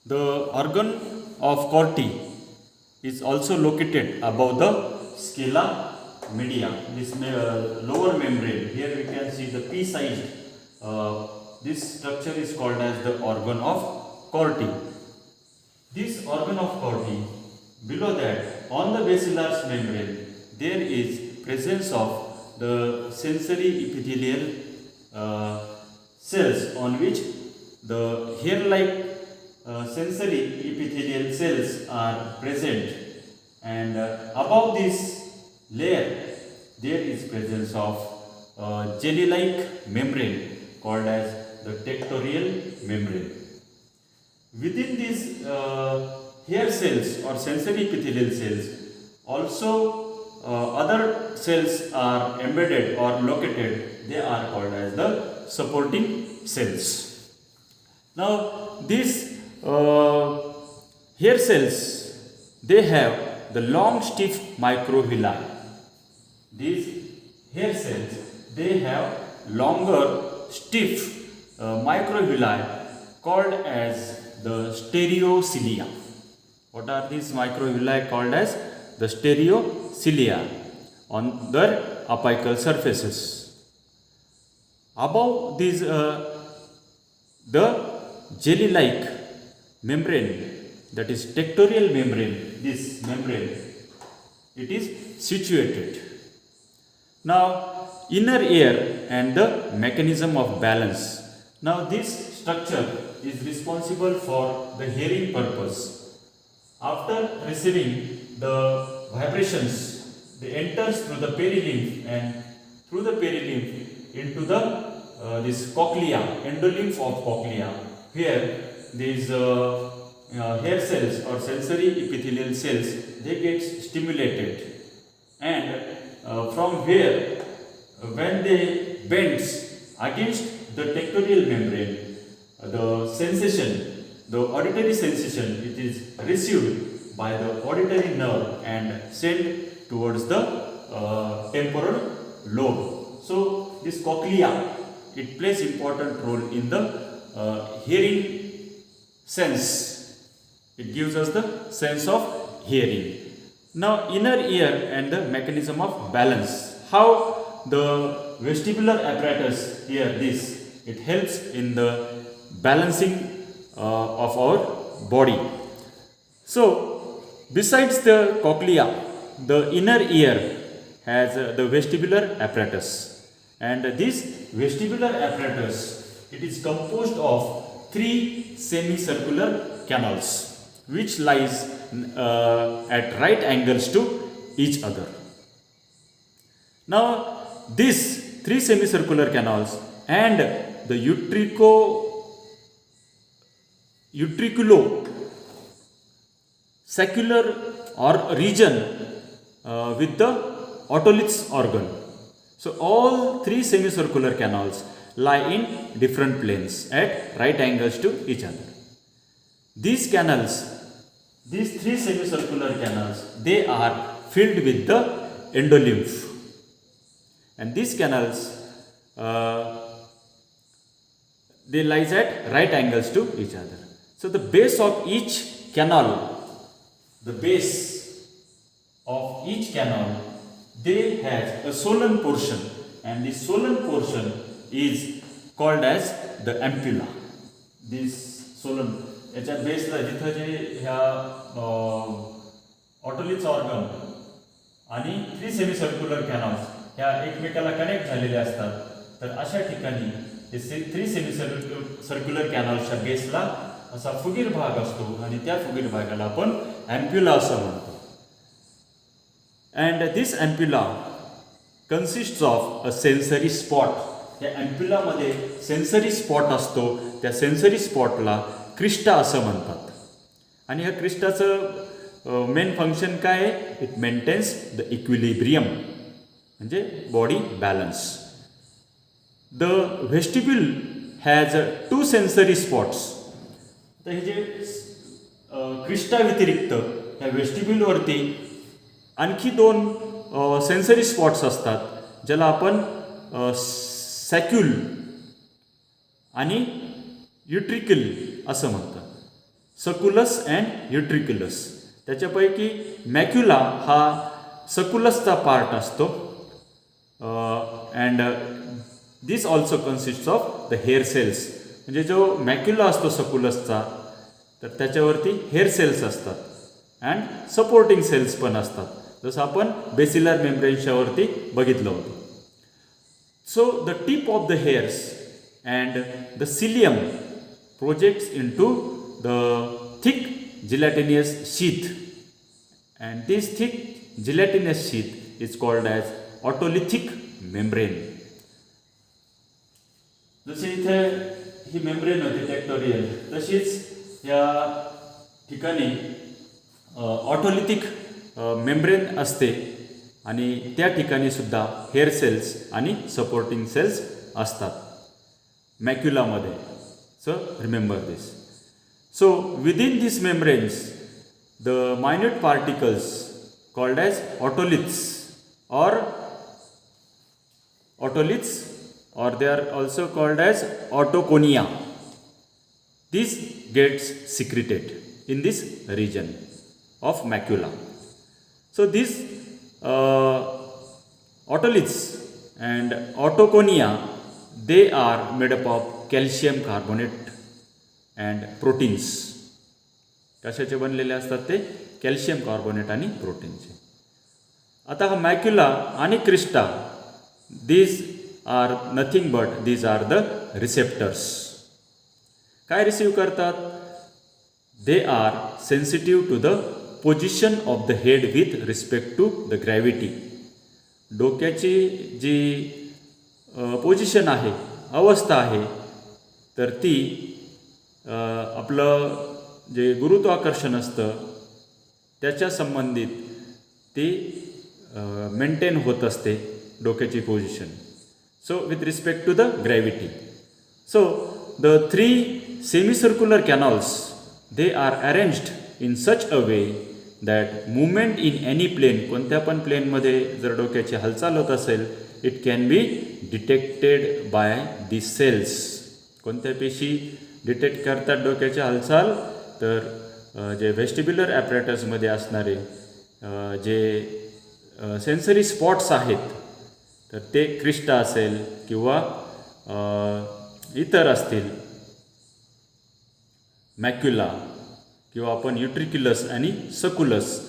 The organ of Corti is also located above the scala media, this lower membrane. Here we can see the pea-sized. This structure is called as the organ of Corti. This organ of Corti, below that, on the basilar membrane, there is presence of the sensory epithelial cells on which the hair-like sensory epithelial cells are present, and above this layer there is presence of jelly-like membrane called as the tectorial membrane. Within these hair cells or sensory epithelial cells also other cells are embedded or located. They are called as the supporting cells. Now these hair cells, they have the long stiff microvilli. These hair cells, they have longer stiff microvilli called as the stereocilia. What are these microvilli called as? The stereocilia on their apical surfaces. Above these the jelly-like membrane, that is tectorial membrane, this membrane, it is situated. Now inner ear and the mechanism of balance. Now this structure is responsible for the hearing purpose. After receiving the vibrations, they enters through the perilymph, and through the perilymph into the this cochlea, endolymph of cochlea, where these hair cells or sensory epithelial cells, they get stimulated, and from where when they bends against the tectorial membrane, the sensation, the auditory sensation, it is received by the auditory nerve and sent towards the temporal lobe. So this cochlea, it plays important role in the hearing sense. It gives us the sense of hearing. Now inner ear and the mechanism of balance. How the vestibular apparatus here, this, it helps in the balancing of our body. So besides the cochlea, the inner ear has the vestibular apparatus, and this vestibular apparatus, it is composed of 3 semicircular canals which lies at right angles to each other. Now these 3 semicircular canals and the utriculo-saccular or region with the otoliths organ. So all 3 semicircular canals lie in different planes at right angles to each other. These canals, these 3 semicircular canals, they are filled with the endolymph, and these canals they lies at right angles to each other. So the base of each canal, the base of each canal, they have a swollen portion, and this swollen portion is called as the ampulla. This swollen, याच्या बेसला जिथं जे ह्या ऑटोलिथ्स organ आणि 3 semicircular canals ह्या एकमेकाला connect झालेले असतात, तर अशा ठिकाणी हे 3 सेमीसर्क्युलर कॅनल्सच्या बेसला असा फुगीर भाग असतो, आणि त्या फुगीर भागाला आपण अँप्युला असं म्हणतो. And this ampulla consists of a sensory spot. त्या ampulla मध्ये सेन्सरी स्पॉट असतो. त्या सेन्सरी स्पॉटला क्रिस्टा असं म्हणतात. आणि ह्या क्रिस्टाचं मेन फंक्शन काय आहे? इट मेंटेन्स द इक्विलिब्रियम, म्हणजे body balance. The vestibule has 2 sensory spots. तर हे जे क्रिस्टा व्यतिरिक्त ह्या व्हेस्टिब्युलवरती आणखी 2 सेन्सरी स्पॉट्स असतात, ज्याला आपण सॅक्युल आणि युट्रिकल असं म्हणतात. Sacculus and utriculus. त्याच्यापैकी मॅक्युला हा सकुलसचा पार्ट असतो and this also consists of the hair cells. म्हणजे जो मॅक्युला असतो सकुलसचा तर त्याच्यावरती हेअर सेल्स असतात अँड सपोर्टिंग सेल्स पण असतात, जसं आपण बेसिलर मेम्ब्रेनच्या वरती बघितलं होतं. So the tip of the hairs and the cilium projects into the thick gelatinous sheath, and this thick gelatinous sheath is called as otolithic membrane. जसे इथे ही मेम्ब्रेन होती टेक्टोरियल, तशीच या ठिकाणी ऑटोलिथिक मेम्ब्रेन असते आणि त्या ठिकाणी सुद्धा हेअर सेल्स आणि सपोर्टिंग सेल्स असतात मॅक्युलामध्ये. So remember this. So within these membranes, the minute particles called as otoliths or they are also called as otoconia, this gets secreted in this region of macula. So these otoliths and otoconia, they are made up of calcium carbonate and proteins. कशाचे बनलेले असतात ते? Calcium carbonate आणि प्रोटीनचे. आता हा macula आणि crista, these are nothing but these are the receptors. काय रिसीव्ह करतात? They are sensitive to the position of the head with respect to the gravity. डोक्याची जी पोझिशन आहे, अवस्था आहे, तर ती आपलं जे गुरुत्वाकर्षण असतं त्याच्या संबंधित ती मेंटेन होत असते डोक्याची position. So with respect to the gravity. So the 3 semicircular canals, they are arranged in such a way that movement in any plane, कोणत्या पण प्लेनमध्ये जर डोक्याची हालचाल होत असेल, it can be detected by the cells. कोणत्या पेशी डिटेक्ट करतात डोक्याची हालचाल? तर जे व्हेस्टिब्युलर ॲपरेटसमध्ये असणारे जे सेन्सरी स्पॉट्स आहेत, तर ते क्रिस्टा असेल किंवा इतर असतील, मॅक्युला किंवा आपण युट्रिक्युलस आणि सकुलस,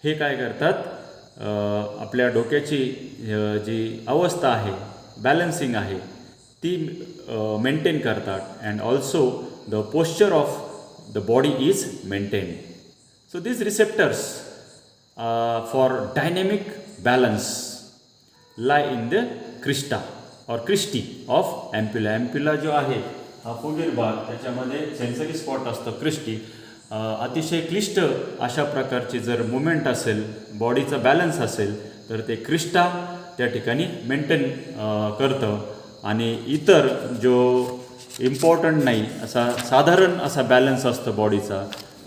हे काय करतात? आपल्या डोक्याची जी अवस्था आहे, बॅलन्सिंग आहे, ती मेंटेन करतात and also the posture of the body is maintain. So these receptors for dynamic balance lie in the crista or cristae of ampulla. ampulla जो आहे हा पुढील भाग, त्याच्यामध्ये सेन्सरी स्पॉट असतं क्रिस्टी. अतिशय क्लिष्ट अशा प्रकारची जर मुवमेंट असेल, बॉडीचा बॅलन्स असेल, तर ते क्रिस्टा त्या ठिकाणी मेंटेन करतं. आणि इतर जो इम्पॉर्टंट नाही असा साधारण असा बॅलन्स असतो बॉडीचा,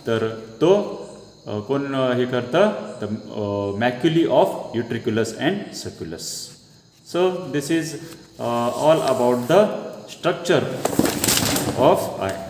तर तो कोण हे करतं? The maculae of utriculus and sacculus. So this is all about the structure of I.